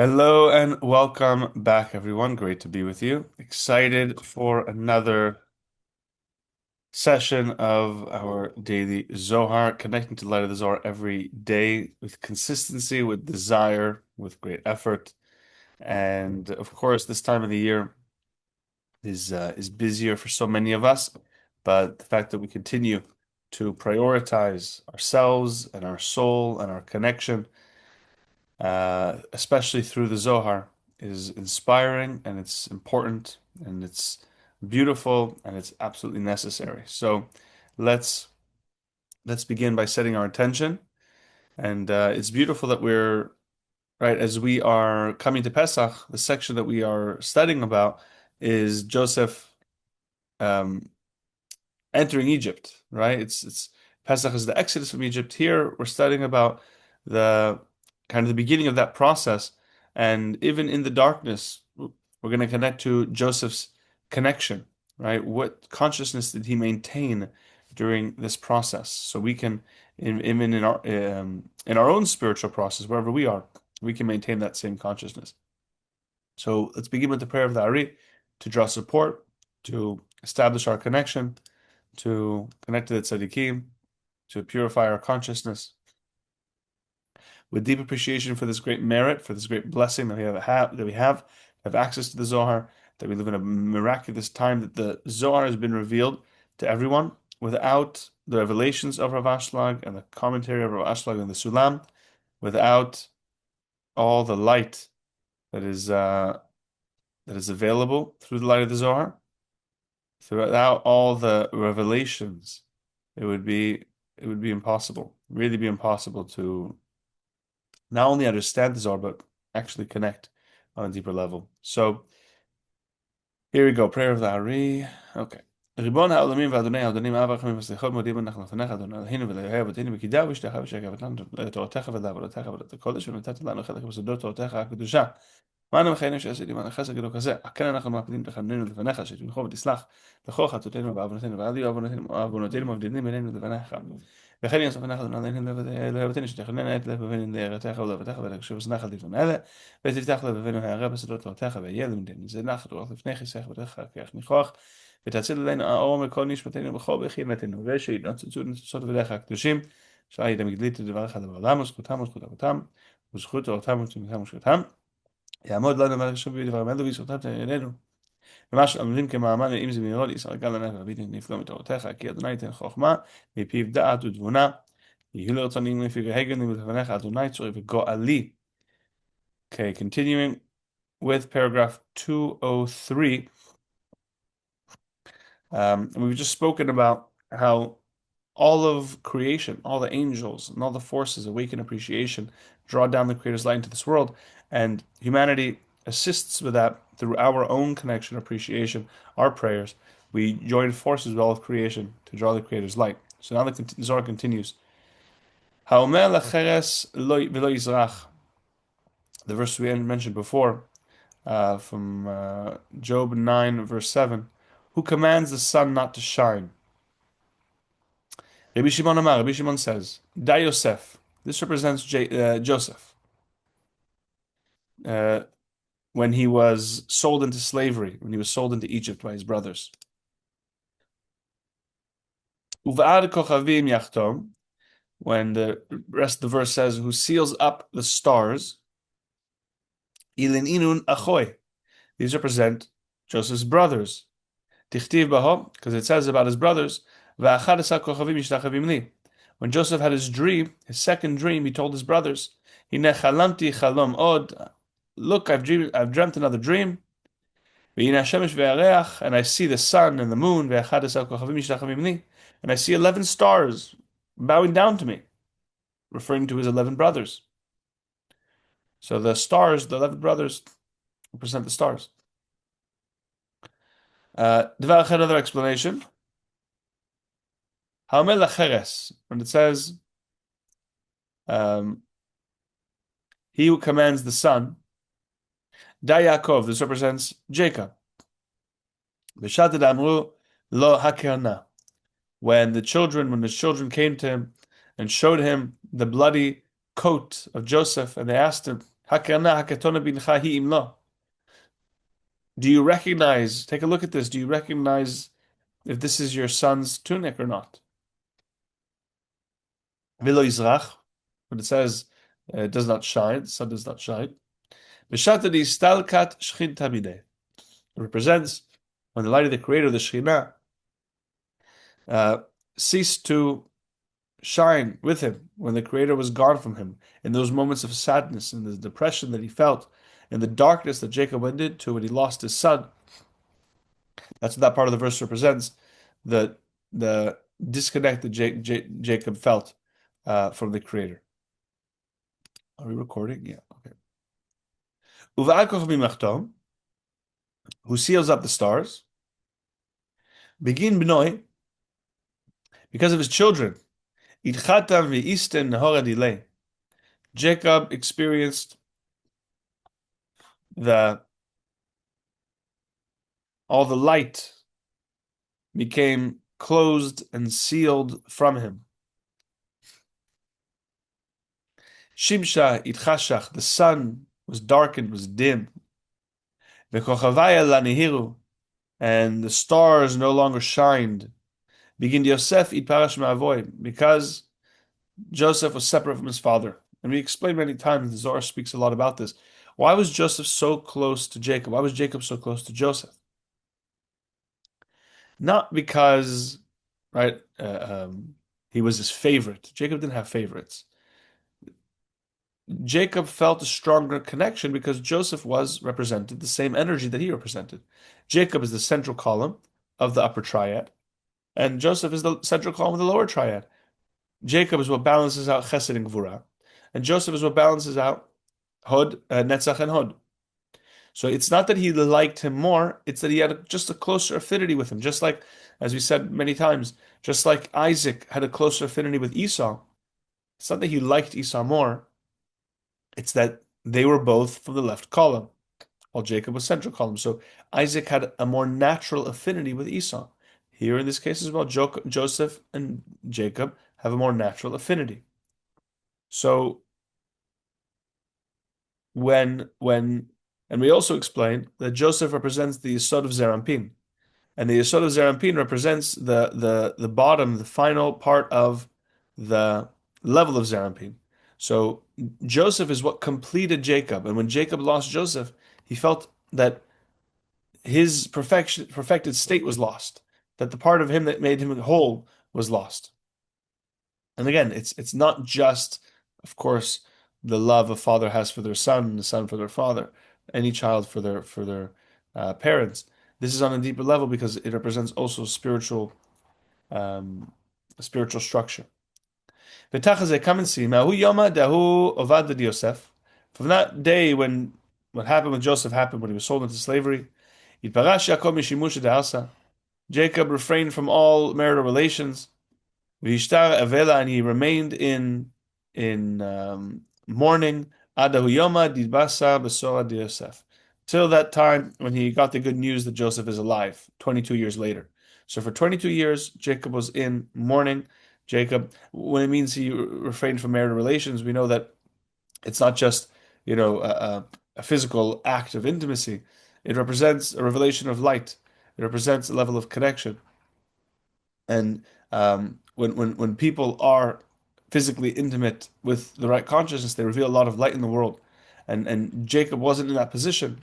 Hello and welcome back, everyone. Great to be with you. Excited for another session of our daily Zohar, connecting to the light of the Zohar every day with consistency, with desire, with great effort. And of course, this time of the year is busier for so many of us, but the fact that we continue to prioritize ourselves and our soul and our connection especially through the Zohar, is inspiring and it's important and it's beautiful and it's absolutely necessary. So let's let's begin by setting our intention. And it's beautiful that we're right as we are coming to Pesach. The section that we are studying about is Joseph um, entering Egypt. Right? It's Pesach is the exodus from Egypt. Here we're studying about the kind of the beginning of that process. And even in the darkness, we're going to connect to Joseph's connection, right? What consciousness did he maintain during this process? So we can, in our own spiritual process, wherever we are, we can maintain that same consciousness. So let's begin with the prayer of the Ari to draw support, to establish our connection, to connect to the tzaddikim, to purify our consciousness with deep appreciation for this great merit, for this great blessing that we have access to the Zohar, that we live in a miraculous time, that the Zohar has been revealed to everyone. Without the revelations of Rav Ashlag and the commentary of Rav Ashlag and the Sulam, without all the light that is available through the light of the Zohar, without all the revelations, it would be impossible, really be impossible to not only understand the Zohar, but actually connect on a deeper level. So here we go, prayer of the Ari. Okay. ריבון העולמים ואדוני האדונים אב הרחמים והסליחות מודים אנחנו לפניך אדוני אלוהינו ולאלוהי אבותינו בקידה ובשתך ושקרת לנו לתורתך ולעבודתך ועבודת הקודש ונתת לנו חלק בסודות תורתך הקדושה. ואנו מחיינו שעשית עמנו חסד גדול כזה, כן אנחנו מקפידים תחננו לפניך שתמחו ותסלח לכל חטאותינו ועוונותינו ואל יהיו עוונותינו מבדילים בינינו לבניך. וכן יוסף אנחנו לבבינו שתכנן את לבבינו ליראתך ולאהבתך ולקשור אוזנך על דברי אלה ותפתח לבבינו הערה בסודות תורתך ויהיה למדנו זה נחת רוח לפני כיסך ודרך כרך ניחוח ותציל עלינו האור מכל נשמתנו בכל בחינתנו ושיתנוצצו נצוצות ודרך הקדושים שהיית מגדלית לדבריך לעולם וזכותם וזכות אבותם וזכות תורתם ותמיכתם ושכתם יעמוד לנו מלך שוב בדבר מלו וישרתם תענייננו ממש עמדים כמאמן אם זה מירוד ישראל גל ענף ואביתי נפלא מתורתך כי אדוני ייתן חוכמה מפיו דעת ותבונה יהיו לרצונים לפי הגנים ולפניך אדוני צורי וגואלי. Okay, continuing with paragraph 203. And we've just spoken about how all of creation, all the angels and all the forces awaken appreciation, draw down the Creator's light into this world, and humanity assists with that through our own connection, appreciation, our prayers. We join forces with all of creation to draw the Creator's light. So now the Zohar continues. "Haomer lecheres v'lo yizrach," the verse we mentioned before, from Job 9, verse 7, who commands the sun not to shine. Rabbi Shimon Amar, Rabbi Shimon says, Da Yosef. This represents Joseph. When he was sold into slavery, when he was sold into Egypt by his brothers. Uva'ad kochavim yachtom, when the rest of the verse says, who seals up the stars. Ilin inun achoy. These represent Joseph's brothers. Tichtiv baho, because it says about his brothers, Va'achad kochavim yishtachavim li. When Joseph had his dream, his second dream, he told his brothers, Hine chalamti chalom od. Look, I've dreamt another dream. And I see the sun and the moon, and I see 11 stars bowing down to me, referring to his 11 brothers. So the stars, the 11 brothers, represent the stars. Another explanation. When it says, he who commands the sun, Da Yaakov, this represents Jacob. Lo hakerna. When his children came to him and showed him the bloody coat of Joseph, and they asked him, Hakana haketona bincha hi imlo. Do you recognize, take a look at this, do you recognize if this is your son's tunic or not? Vilo Yizrach, when it says it does not shine, the sun does not shine. B'shatadi stalkat shchin tamideh. It represents when the light of the Creator, the Shekhinah, uh, ceased to shine with him, when the Creator was gone from him, in those moments of sadness and the depression that he felt, in the darkness that Jacob went into when he lost his son. That's what that part of the verse represents, the disconnect that Jacob felt from the Creator. Are we recording? Yeah, okay. Uva'al kochvi machtom, who seals up the stars, begin b'noi, because of his children, idchatam v'isten nahora dilei. Jacob experienced the all the light became closed and sealed from him. Shimsha itchashach, the sun was darkened, was dim. V'kochavaya lanihiru, and the stars no longer shined. Begin Yosef itparash ma'avoy, because Joseph was separate from his father. And we explained many times, the Zohar speaks a lot about this. Why was Joseph so close to Jacob? Why was Jacob so close to Joseph? Not because, right, he was his favorite. Jacob didn't have favorites. Jacob felt a stronger connection because Joseph represented the same energy that he represented. Jacob is the central column of the upper triad, and Joseph is the central column of the lower triad. Jacob is what balances out Chesed and Gvura, and Joseph is what balances out Hod, Netzach, and Hod. So it's not that he liked him more; it's that he had just a closer affinity with him. Just like, as we said many times, just like Isaac had a closer affinity with Esau. It's not that he liked Esau more; it's that they were both from the left column, while Jacob was central column. So Isaac had a more natural affinity with Esau. Here in this case as well, Joseph and Jacob have a more natural affinity. So and we also explained that Joseph represents the Yesod of Zerampin, and the Yesod of Zerampin represents the bottom, the final part of the level of Zerampin. So Joseph is what completed Jacob, and when Jacob lost Joseph, he felt that his perfected state was lost, that the part of him that made him whole was lost. And again, it's not just, of course, the love a father has for their son, and the son for their father, any child for their parents. This is on a deeper level because it represents also spiritual structure. Come and see. Yosef. From that day when what happened with Joseph happened when he was sold into slavery, Jacob refrained from all marital relations. V'ishtar avela, and he remained in mourning. Adahu yoma dibasa besora de Yosef, till that time when he got the good news that Joseph is alive. 22 years later. So for 22 years, Jacob was in mourning. Jacob, when it means he refrained from marital relations, we know that it's not just a physical act of intimacy. It represents a revelation of light. It represents a level of connection. And when people are physically intimate with the right consciousness, they reveal a lot of light in the world. And Jacob wasn't in that position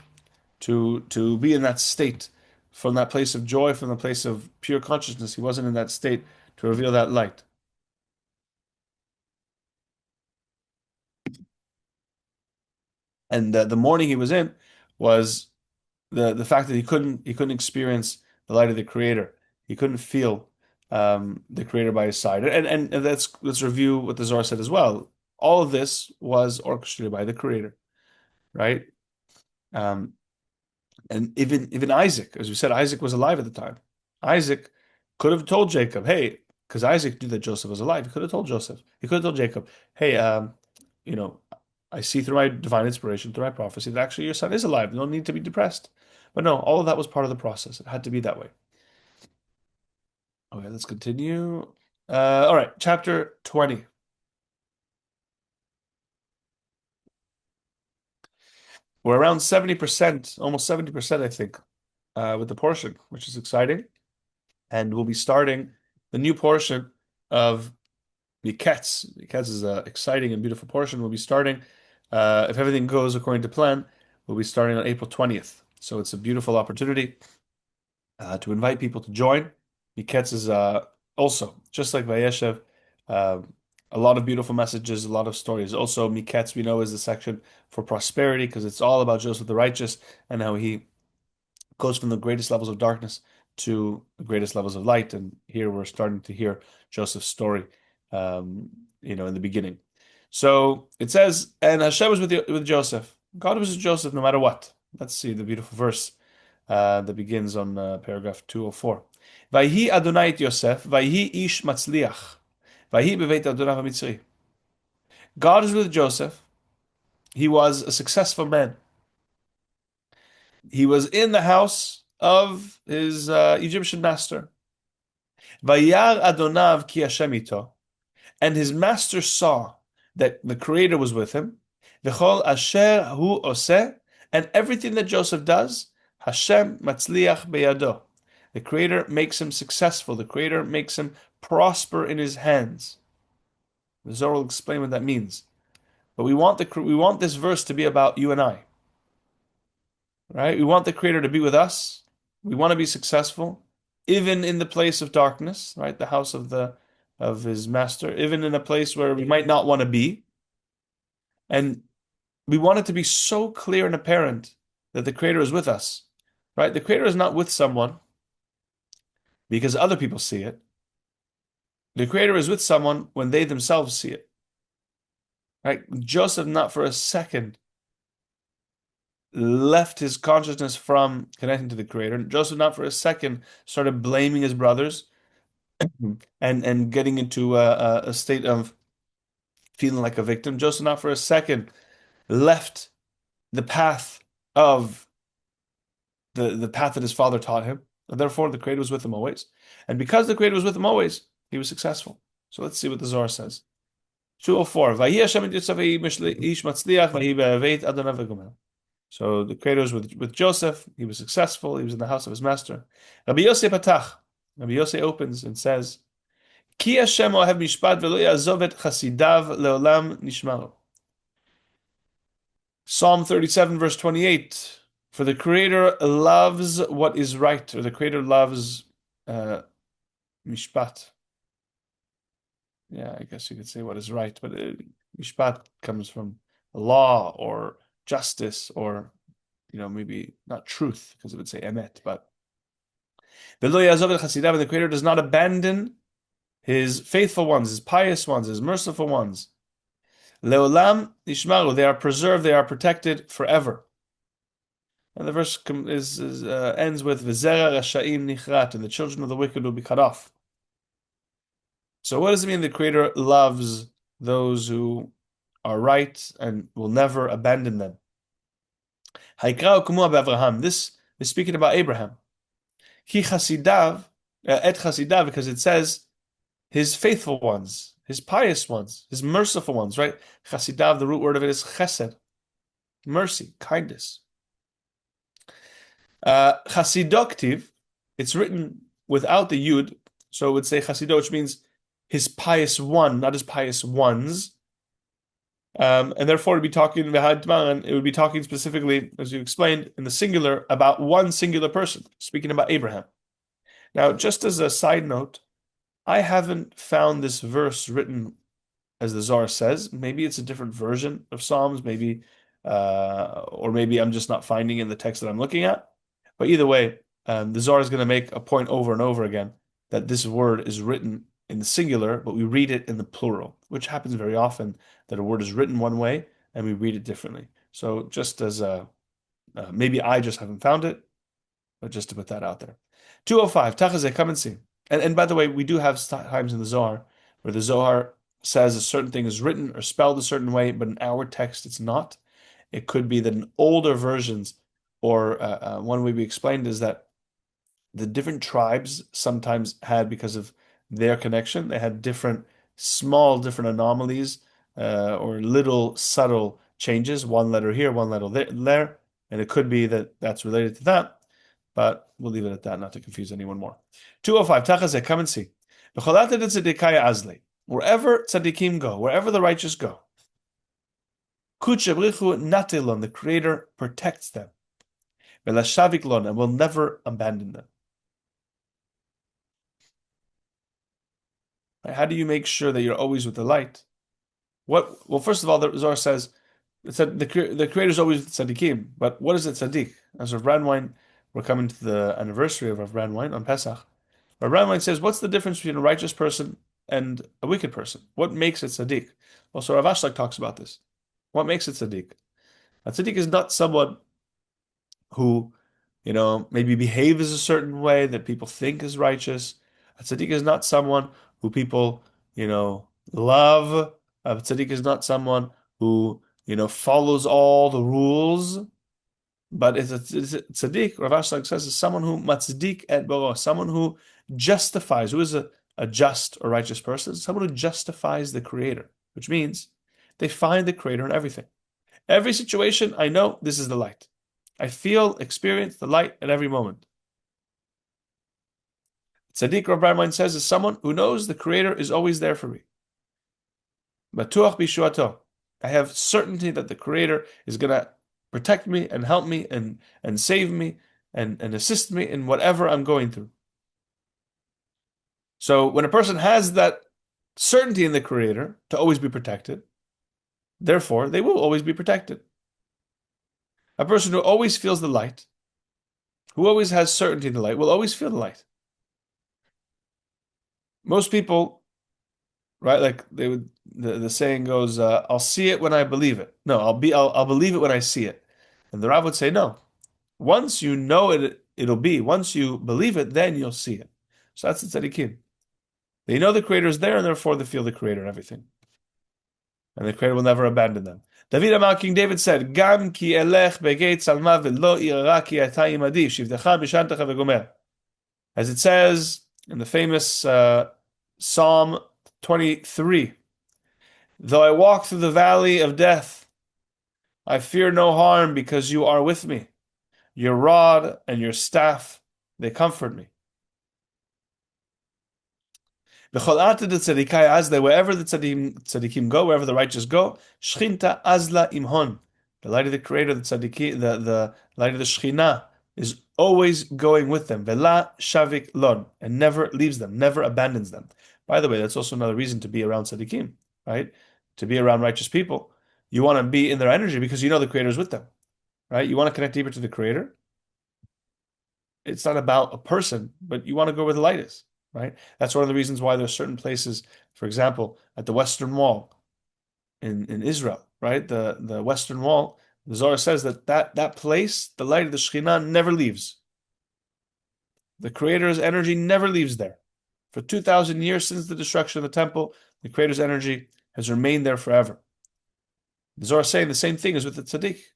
to be in that state, from that place of joy, from the place of pure consciousness. He wasn't in that state to reveal that light. And the mourning he was in was the fact that he couldn't experience the light of the Creator. He couldn't feel the Creator by his side. And let's review what the Zohar said as well. All of this was orchestrated by the Creator, right? Um, and even Isaac, as we said, Isaac was alive at the time. Isaac could have told Jacob, hey, because Isaac knew that Joseph was alive. He could have told Joseph. He could have told Jacob, hey, you know, I see through my divine inspiration, through my prophecy, that actually your son is alive. You don't need to be depressed. But no, all of that was part of the process. It had to be that way. Okay, let's continue. All right, chapter 20. We're around 70%, almost 70%, I think, with the portion, which is exciting. And we'll be starting the new portion of Miketz. Miketz is an exciting and beautiful portion. We'll be starting, if everything goes according to plan, we'll be starting on April 20th. So it's a beautiful opportunity to invite people to join. Miketz is also, just like Vayeshev, uh, a lot of beautiful messages, a lot of stories. Also, Miketz, we know, is the section for prosperity because it's all about Joseph the righteous and how he goes from the greatest levels of darkness to the greatest levels of light. And here we're starting to hear Joseph's story, in the beginning. So it says, and Hashem was with Joseph. God was with Joseph no matter what. Let's see the beautiful verse that begins on paragraph 204. Vayhi Adonai et Yosef, vayhi ish matzliach, vayhi beveit Adonai HaMitzri. God is with Joseph. He was a successful man. He was in the house of his Egyptian master. Vayar Adonav ki Hashem ito. And his master saw that the Creator was with him. V'chol asher hu oseh. And everything that Joseph does, Hashem matzliach beyado. The Creator makes him successful. The Creator makes him prosper in his hands. The Zohar will explain what that means. But we want this verse to be about you and I. Right? We want the Creator to be with us. We want to be successful, even in the place of darkness, right? The house of his master, even in a place where we might not want to be. And we want it to be so clear and apparent that the Creator is with us, right? The Creator is not with someone because other people see it. The Creator is with someone when they themselves see it, right? Joseph not for a second left his consciousness from connecting to the Creator. Joseph not for a second started blaming his brothers and getting into a state of feeling like a victim. Joseph not for a second left the path of the path that his father taught him. And therefore, the Creator was with him always. And because the Creator was with him always, he was successful. So let's see what the Zohar says. 204. So the Creator was with Joseph. He was successful. He was in the house of his master. Rabbi Yosef patach. Rabbi Yosef opens and says, Ki Hashem ohev mishpat v'lo ya'azov et chasidav leolam nishmaro. Psalm 37, verse 28. For the Creator loves what is right, or the Creator loves mishpat. Yeah, I guess you could say what is right, but mishpat comes from law or justice, or maybe not truth, because it would say emet, but v'lo ya'azov et chasidav, and the Creator does not abandon his faithful ones, his pious ones, his merciful ones. Leolam nishmaru, they are preserved, they are protected forever. And the verse ends with V'zera rashaim nichrat, and the children of the wicked will be cut off. So what does it mean the Creator loves those who are right and will never abandon them? Haikra ukumu Avraham. This is speaking about Abraham. Ki chasidav, et chasidav, because it says his faithful ones, his pious ones, his merciful ones, right? Chasidav, the root word of it is chesed, mercy, kindness. Chasidoktiv, it's written without the yud, so it would say chasido, which means his pious one, not his pious ones. And therefore it would be talking specifically, as you explained, in the singular, about one singular person, speaking about Abraham. Now, just as a side note, I haven't found this verse written as the Zohar says. Maybe it's a different version of Psalms, maybe, or maybe I'm just not finding in the text that I'm looking at. But either way, the Zohar is going to make a point over and over again that this word is written in the singular, but we read it in the plural, which happens very often, that a word is written one way and we read it differently. So just as maybe I just haven't found it, but just to put that out there. 205, Tachazeh, come and see. And by the way, we do have times in the Zohar where the Zohar says a certain thing is written or spelled a certain way, but in our text it's not. It could be that in older versions, or one way we explained is that the different tribes sometimes had, because of their connection, they had different anomalies or little subtle changes, one letter here, one letter there, and it could be that that's related to that, but we'll leave it at that, not to confuse anyone more. 205, Tachazeh, come and see. Wherever tzaddikim go, wherever the righteous go, the Creator protects them, and will never abandon them. How do you make sure that you're always with the light? Well, first of all, the Zohar says the Creator is always with tzaddikim, but what is it tzaddik? As Rav Brandwein, we're coming to the anniversary of Rav Brandwein on Pesach. Rav Brandwein says, what's the difference between a righteous person and a wicked person? What makes it tzaddik? Also, Rav Ashlag talks about this. What makes it tzaddik? A tzaddik is not someone who, maybe behaves a certain way that people think is righteous. A tzaddik is not someone who people, love. A tzaddik is not someone who, follows all the rules. But it's a tzaddik, Rav Ashlag says, is someone who matzdik et baro, someone who justifies, who is a just or righteous person, someone who justifies the Creator, which means they find the Creator in everything. Every situation, I know this is the light. I experience the light at every moment. Tzaddik, Rav Brandwein says, is someone who knows the Creator is always there for me. Batuach bishuato. I have certainty that the Creator is going to protect me and help me and save me and assist me in whatever I'm going through. So when a person has that certainty in the Creator to always be protected, therefore they will always be protected. A person who always feels the light, who always has certainty in the light, will always feel the light. Most people, right? Like the saying goes, "I'll see it when I believe it." No, I'll believe it when I see it. And the Rav would say, no. Once you know it, it'll be. Once you believe it, then you'll see it. So that's the tzaddikim. They know the Creator is there, and therefore they feel the Creator in everything. And the Creator will never abandon them. King David said, "Gam ki elech begeit salma v'lo irara ki ata imadi shivdecha b'shantecha v'gomer." As it says in the famous Psalm 23, "Though I walk through the valley of death, I fear no harm because you are with me. Your rod and your staff, they comfort me." Wherever the tzaddikim go, wherever the righteous go, Shchinta azla imhon. The light of the Creator, the light of the Shekhinah is always going with them. Vela shavik lon, and never leaves them, never abandons them. By the way, that's also another reason to be around tzaddikim, right? To be around righteous people. You want to be in their energy because you know the Creator is with them, right? You want to connect deeper to the Creator. It's not about a person, but you want to go where the light is. Right? That's one of the reasons why there's certain places, for example, at the Western Wall in Israel, right? The Western Wall, the Zohar says that place, the light of the Shekhinah never leaves. The Creator's energy never leaves there. For 2,000 years since the destruction of the temple, the Creator's energy has remained there forever. The Zohar is saying the same thing as with the tzaddik.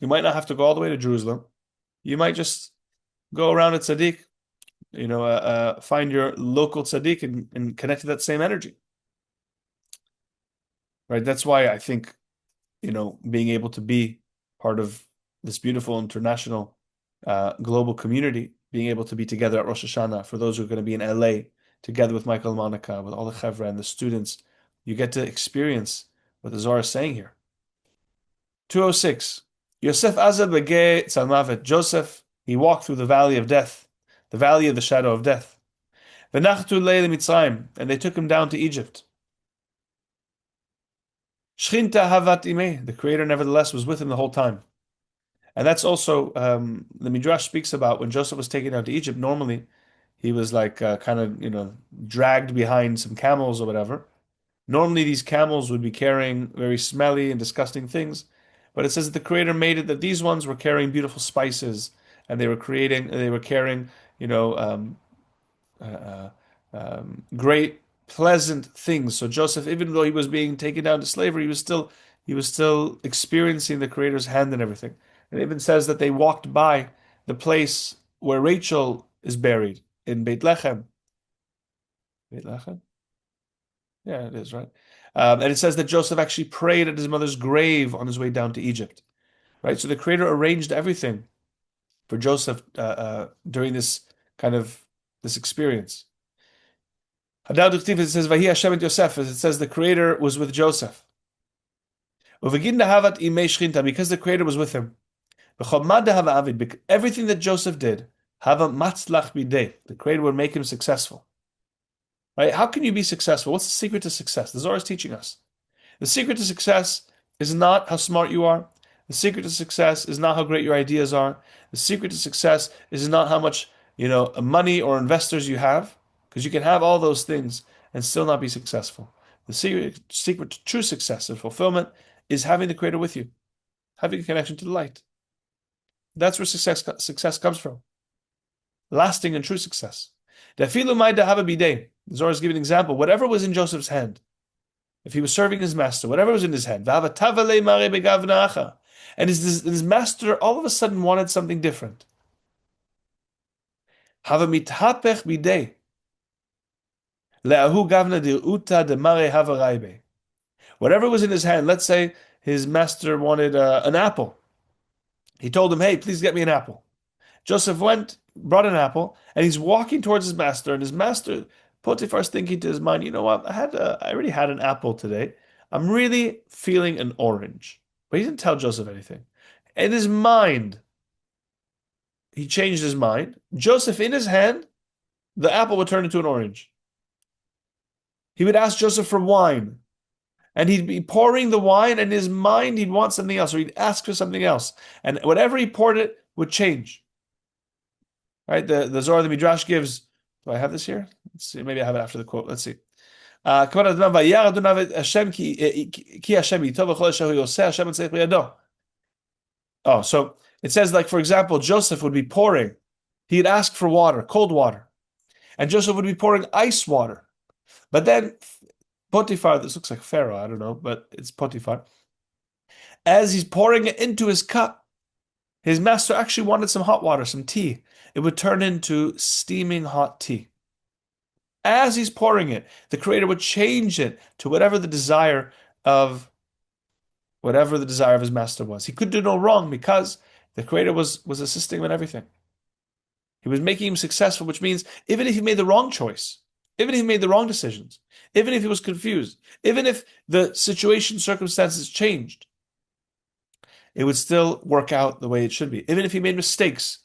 You might not have to go all the way to Jerusalem. You might just go around a tzaddik, find your local tzaddik and connect to that same energy. Right? That's why I think, being able to be part of this beautiful international global community, being able to be together at Rosh Hashanah, for those who are going to be in LA, together with Michael and Monica, with all the chevra and the students, you get to experience what the Zohar is saying here. 206. Yosef Azad Begeh Tzalmavet. Joseph, he walked through the valley of death, the valley of the shadow of death. V'nachtu leil Mitzrayim, and they took him down to Egypt. Shchinta havat imeh, the Creator nevertheless was with him the whole time. And that's also, the Midrash speaks about when Joseph was taken down to Egypt, normally he was like kind of, dragged behind some camels or whatever. Normally these camels would be carrying very smelly and disgusting things, but it says that the Creator made it that these ones were carrying beautiful spices, and they were carrying, great, pleasant things. So Joseph, even though he was being taken down to slavery, he was still experiencing the Creator's hand and everything. And it even says that they walked by the place where Rachel is buried in Beit Lechem. Beit Lechem? Yeah, it is, right? And it says that Joseph actually prayed at his mother's grave on his way down to Egypt. Right? So the Creator arranged everything for Joseph during this kind of this experience. It says Vayeshev et Yosef, as it says the Creator was with Joseph. Because the Creator was with him. Everything that Joseph did, the Creator would make him successful. Right? How can you be successful? What's the secret to success? The Zohar is teaching us. The secret to success is not how smart you are. The secret to success is not how great your ideas are. The secret to success is not how much, money or investors you have, because you can have all those things and still not be successful. The secret to true success and fulfillment is having the Creator with you, having a connection to the light. That's where success comes from. Lasting and true success. The Zohar is giving an example. Whatever was in Joseph's hand, if he was serving his master, whatever was in his hand, and his master all of a sudden wanted something different. Whatever was in his hand, let's say his master wanted an apple. He told him, hey, please get me an apple. Joseph went, brought an apple, and he's walking towards his master, and his master, Potiphar's thinking to his mind, you know what, I already had an apple today. I'm really feeling an orange. But he didn't tell Joseph anything. In his mind, he changed his mind. Joseph, in his hand, the apple would turn into an orange. He would ask Joseph for wine. And he'd be pouring the wine, and in his mind, he'd want something else, or he'd ask for something else. And whatever he poured it would change. Right? The Zohar, the Midrash gives, do I have this here? Let's see. Maybe I have it after the quote. Let's see. Oh, so it says, like, for example, Joseph would be pouring. He'd ask for water, cold water. And Joseph would be pouring ice water. But then Potiphar, this looks like Pharaoh, I don't know, but it's Potiphar. As he's pouring it into his cup, his master actually wanted some hot water, some tea. It would turn into steaming hot tea. As he's pouring it, the Creator would change it to whatever the desire of his master was. He could do no wrong because the Creator was assisting him in everything. He was making him successful, which means even if he made the wrong choice, even if he made the wrong decisions, even if he was confused, even if the circumstances changed, it would still work out the way it should be. Even if he made mistakes,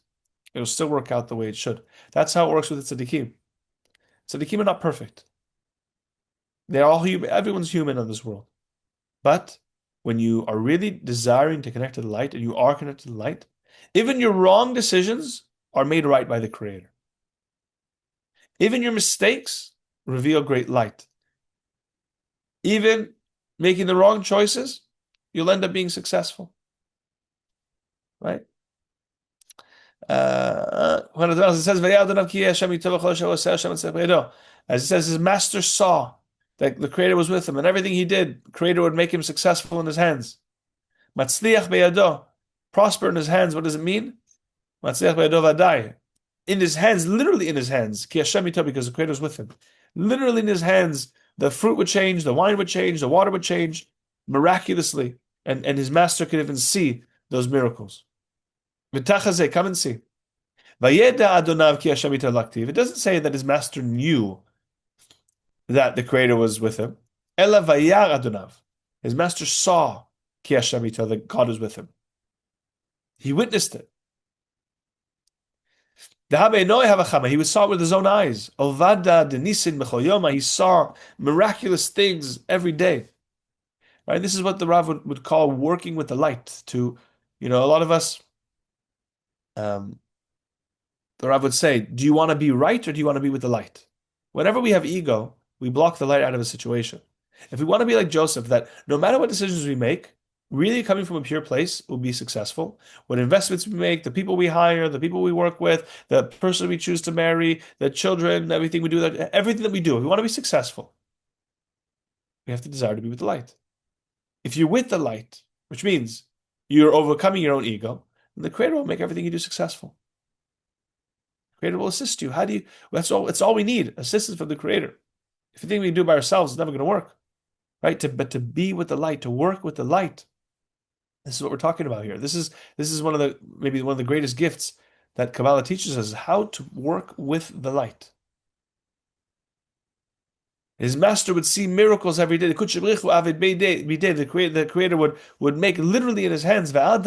it will still work out the way it should. That's how it works with the tzaddikim. Tzaddikim are not perfect. They're all human. Everyone's human in this world. But when you are really desiring to connect to the light, and you are connected to the light, even your wrong decisions are made right by the Creator. Even your mistakes reveal great light. Even making the wrong choices, you'll end up being successful. Right? When it says, as it says, his master saw that the Creator was with him, and everything he did, the Creator would make him successful in his hands. Matzliach beyado, prosper in his hands. What does it mean? Matzliach beyado vadai. In his hands, literally in his hands, because the Creator was with him. Literally in his hands, the fruit would change, the wine would change, the water would change miraculously, and his master could even see those miracles. Come and see. It doesn't say that his master knew that the Creator was with him. His master saw that God was with him. He witnessed it. He saw it with his own eyes. He saw miraculous things every day. Right? This is what the Rav would call working with the light. A lot of us, the Rav would say, do you want to be right or do you want to be with the light? Whenever we have ego, we block the light out of a situation. If we want to be like Joseph, that no matter what decisions we make, really coming from a pure place will be successful. What investments we make, the people we hire, the people we work with, the person we choose to marry, the children, everything we do, everything that we do, if we want to be successful, we have to desire to be with the light. If you're with the light, which means you're overcoming your own ego, then the Creator will make everything you do successful. The Creator will assist you. How do you? That's all we need, assistance from the Creator. If you think we can do it by ourselves, it's never going to work. right? But to be with the light, to work with the light. This is what we're talking about here. This is one of the maybe one of the greatest gifts that Kabbalah teaches us, how to work with the light. His master would see miracles every day. The creator would make literally in his hands. And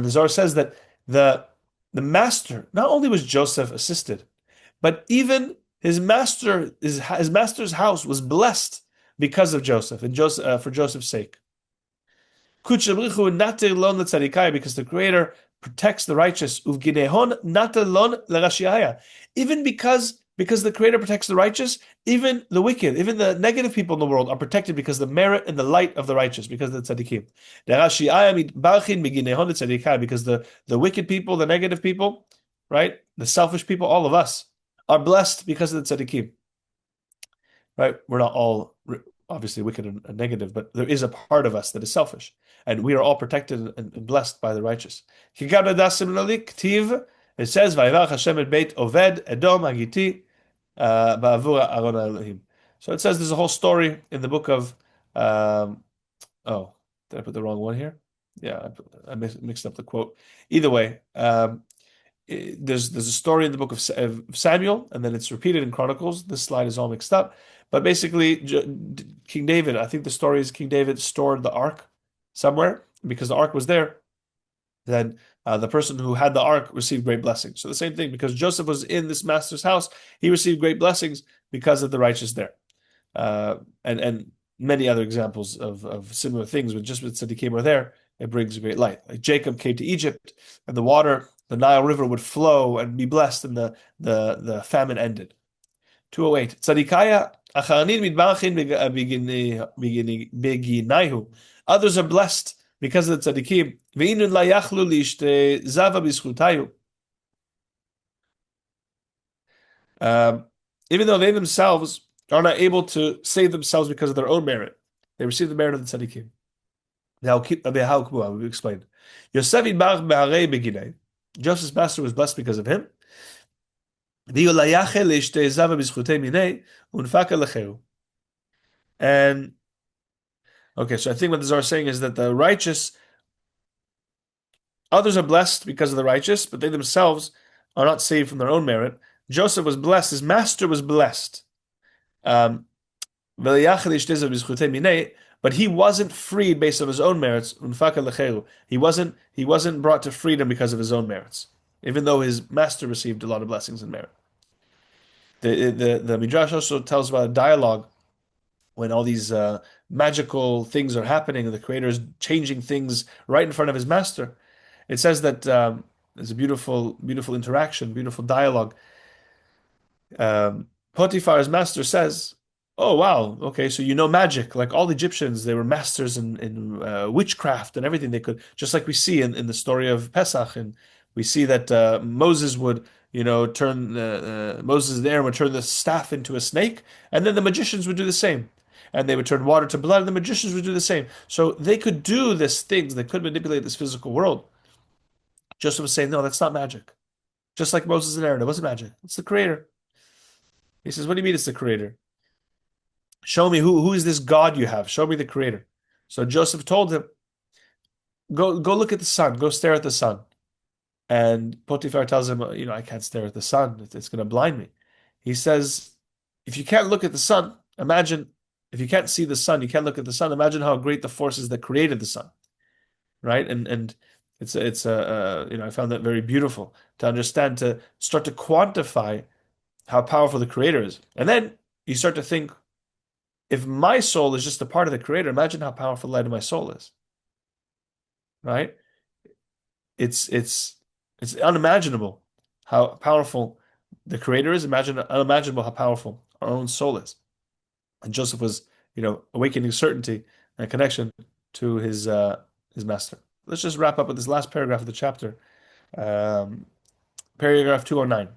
the Zohar says that the the master, not only was Joseph assisted, but even his master's house was blessed because of Joseph and Joseph for Joseph's sake. Because the Creator protects the righteous. Even because the Creator protects the righteous, even the wicked, even the negative people in the world are protected because of the merit and the light of the righteous, because of the tzaddikim. Because the wicked people, the negative people, right, the selfish people, all of us are blessed because of the tzaddikim. Right? We're not all obviously wicked and negative, but there is a part of us that is selfish, and we are all protected and blessed by the righteous. It says, "Vayivarach Hashem et Beit Oved Edom Hagiti ba'avur Aron Elohim." So it says there's a whole story in the book of. Oh, did I put the wrong one here? Yeah, I mixed up the quote. Either way, there's a story in the book of Samuel, and then it's repeated in Chronicles. This slide is all mixed up. But basically, King David, I think the story is King David stored the ark somewhere because the ark was there. Then the person who had the ark received great blessings. So the same thing, because Joseph was in this master's house, he received great blessings because of the righteous there. And many other examples of similar things, but just with tzaddikim are there, it brings a great light. Like Jacob came to Egypt, and the water, the Nile River would flow and be blessed, and the famine ended. 208. Tzadikaya acharnin mitbarachin beginayhu. Others are blessed because of the tzaddikim. Ve'inun la yachlu lishte zava b'zchutayu. Even though they themselves are not able to save themselves because of their own merit, they receive the merit of the tzaddikim. Now, we explained. Yosef yitbarach beharei beginay. Joseph's master was blessed because of him. And okay, so I think what the Zohar is saying is that the righteous, others are blessed because of the righteous, but they themselves are not saved from their own merit. Joseph was blessed, his master was blessed. But he wasn't freed based on his own merits. He wasn't brought to freedom because of his own merits, even though his master received a lot of blessings and merit. The Midrash also tells about a dialogue when all these magical things are happening and the Creator is changing things right in front of his master. It says that there's a beautiful interaction, beautiful dialogue. Potiphar's master says, "Oh wow, okay, so you know magic. Like all Egyptians, they were masters in witchcraft and everything they could. Just like we see in the story of Pesach, and we see that Moses would, turn Moses and Aaron would turn the staff into a snake, and then the magicians would do the same, and they would turn water to blood, and the magicians would do the same. So they could do these things. They could manipulate this physical world." Joseph was saying, "No, that's not magic. Just like Moses and Aaron, it wasn't magic. It's the Creator." He says, "What do you mean it's the Creator? Show me who is this God you have? Show me the Creator." So Joseph told him, Go look at the sun. Go stare at the sun." And Potiphar tells him, "I can't stare at the sun. It's going to blind me." He says, "If you can't look at the sun, imagine, if you can't see the sun, you can't look at the sun, imagine how great the force is that created the sun." Right? And it's I found that very beautiful to understand, to start to quantify how powerful the Creator is. And then you start to think, if my soul is just a part of the Creator, imagine how powerful the light of my soul is. Right? It's unimaginable how powerful the Creator is. Unimaginable how powerful our own soul is. And Joseph was, awakening certainty and connection to his master. Let's just wrap up with this last paragraph of the chapter. Paragraph 209.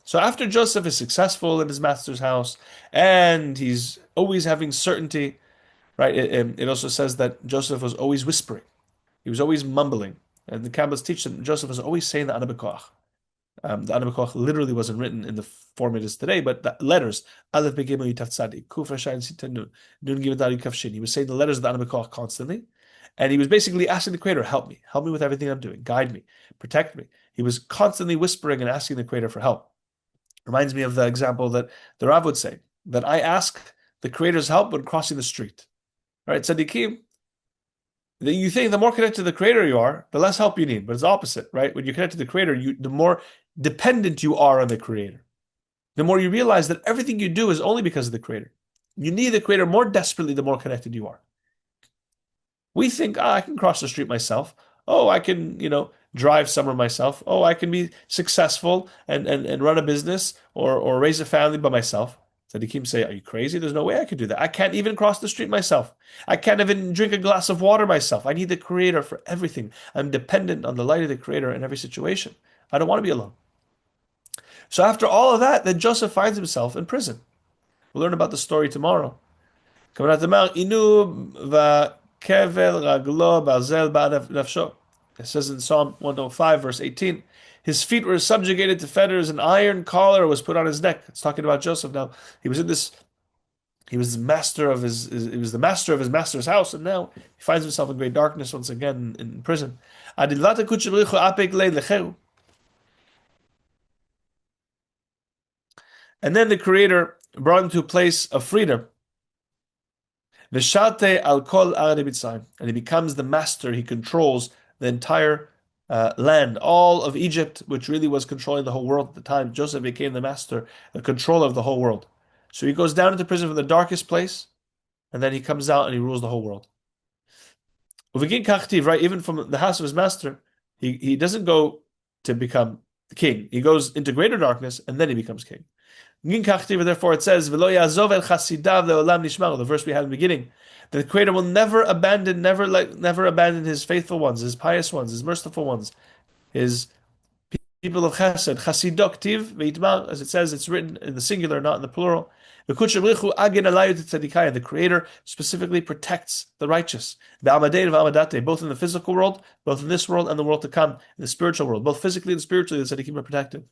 So after Joseph is successful in his master's house and he's always having certainty, right? It also says that Joseph was always whispering. He was always mumbling. And the Kabbalists teach that Joseph was always saying the Ana b'koach. The Ana B'Koach literally wasn't written in the form it is today, but the letters, Aleph Begimel Yutav Tzadi, Kuf Rashayin Sita Nun, Nun Gimel Dal Yud Shin. He was saying the letters of the Ana B'Koach constantly, and he was basically asking the Creator, help me with everything I'm doing, guide me, protect me. He was constantly whispering and asking the Creator for help. Reminds me of the example that the Rav would say, that I ask the Creator's help when crossing the street. All right, Tzaddikim, you think the more connected to the Creator you are, the less help you need. But it's the opposite, right? When you're connected to the Creator, the more dependent you are on the Creator. The more you realize that everything you do is only because of the Creator. You need the Creator more desperately the more connected you are. We think, I can cross the street myself. Oh, I can, drive somewhere myself. Oh, I can be successful and run a business or raise a family by myself. Tzaddikim say, are you crazy? There's no way I could do that. I can't even cross the street myself. I can't even drink a glass of water myself. I need the Creator for everything. I'm dependent on the light of the Creator in every situation. I don't want to be alone. So after all of that, then Joseph finds himself in prison. We'll learn about the story tomorrow. It says in Psalm 105, verse 18, his feet were subjugated to fetters, an iron collar was put on his neck. It's talking about Joseph now. He was the master of his master's house, and now he finds himself in great darkness once again in prison. And then the Creator brought him to a place of freedom. V'shate al kol Mitzrayim, and he becomes the master. He controls the entire land, all of Egypt, which really was controlling the whole world at the time. Joseph became the master, the controller of the whole world. So he goes down into prison from the darkest place, and then he comes out and he rules the whole world. Uvegin kachtiv, right? Even from the house of his master, he doesn't go to become the king. He goes into greater darkness, and then he becomes king. Therefore, it says, the verse we had in the beginning, that the Creator will never abandon his faithful ones, his pious ones, his merciful ones, his people of Chesed, Chasidok Tiv Veitmar, as it says, it's written in the singular, not in the plural. The Creator specifically protects the righteous, both in the physical world, both in this world and the world to come, in the spiritual world, both physically and spiritually. The tzaddikim are protected.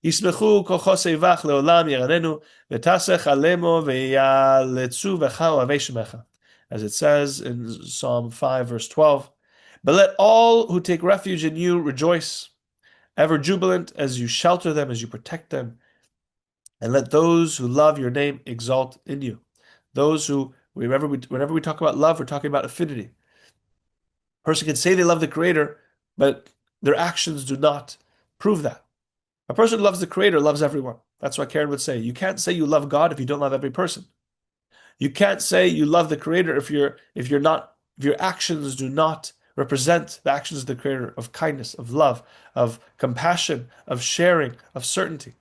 Yismechu kol chosevach leolam yaranenu v'tasech alemo v'yaletzu v'chau aveshemecha, as it says in Psalm 5, verse 12. But let all who take refuge in you rejoice, ever jubilant as you shelter them, as you protect them. And let those who love your name exalt in you. Those who, whenever we talk about love, we're talking about affinity. A person can say they love the Creator, but their actions do not prove that. A person who loves the Creator loves everyone. That's what Karen would say. You can't say you love God if you don't love every person. You can't say you love the Creator if your actions do not represent the actions of the Creator of kindness, of love, of compassion, of sharing, of certainty.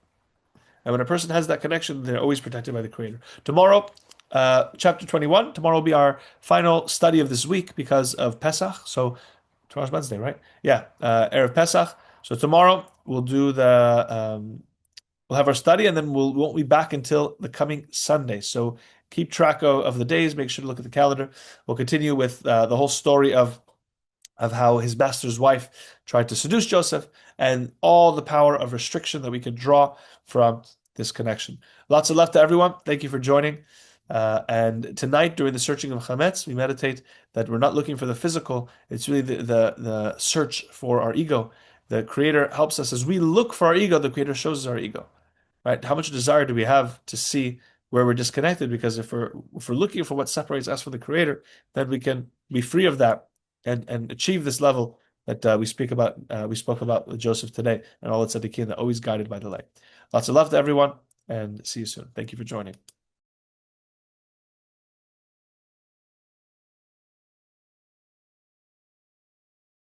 And when a person has that connection, they're always protected by the Creator. Tomorrow, chapter 21. Tomorrow will be our final study of this week because of Pesach. So tomorrow's Wednesday, right? Yeah, Erev Pesach. So tomorrow we'll do we'll have our study, and then we won't be back until the coming Sunday. So keep track of the days. Make sure to look at the calendar. We'll continue with the whole story of how his master's wife tried to seduce Joseph, and all the power of restriction that we can draw from this connection. Lots of love to everyone. Thank you for joining. And tonight, during the searching of Chametz, we meditate that we're not looking for the physical. It's really the search for our ego. The Creator helps us as we look for our ego. The Creator shows us our ego. Right? How much desire do we have to see where we're disconnected? Because if we're looking for what separates us from the Creator, then we can be free of that and achieve this level that we spoke about with Joseph today, and all the tzaddikim that are always guided by the light. Lots of love to everyone, and see you soon. Thank you for joining.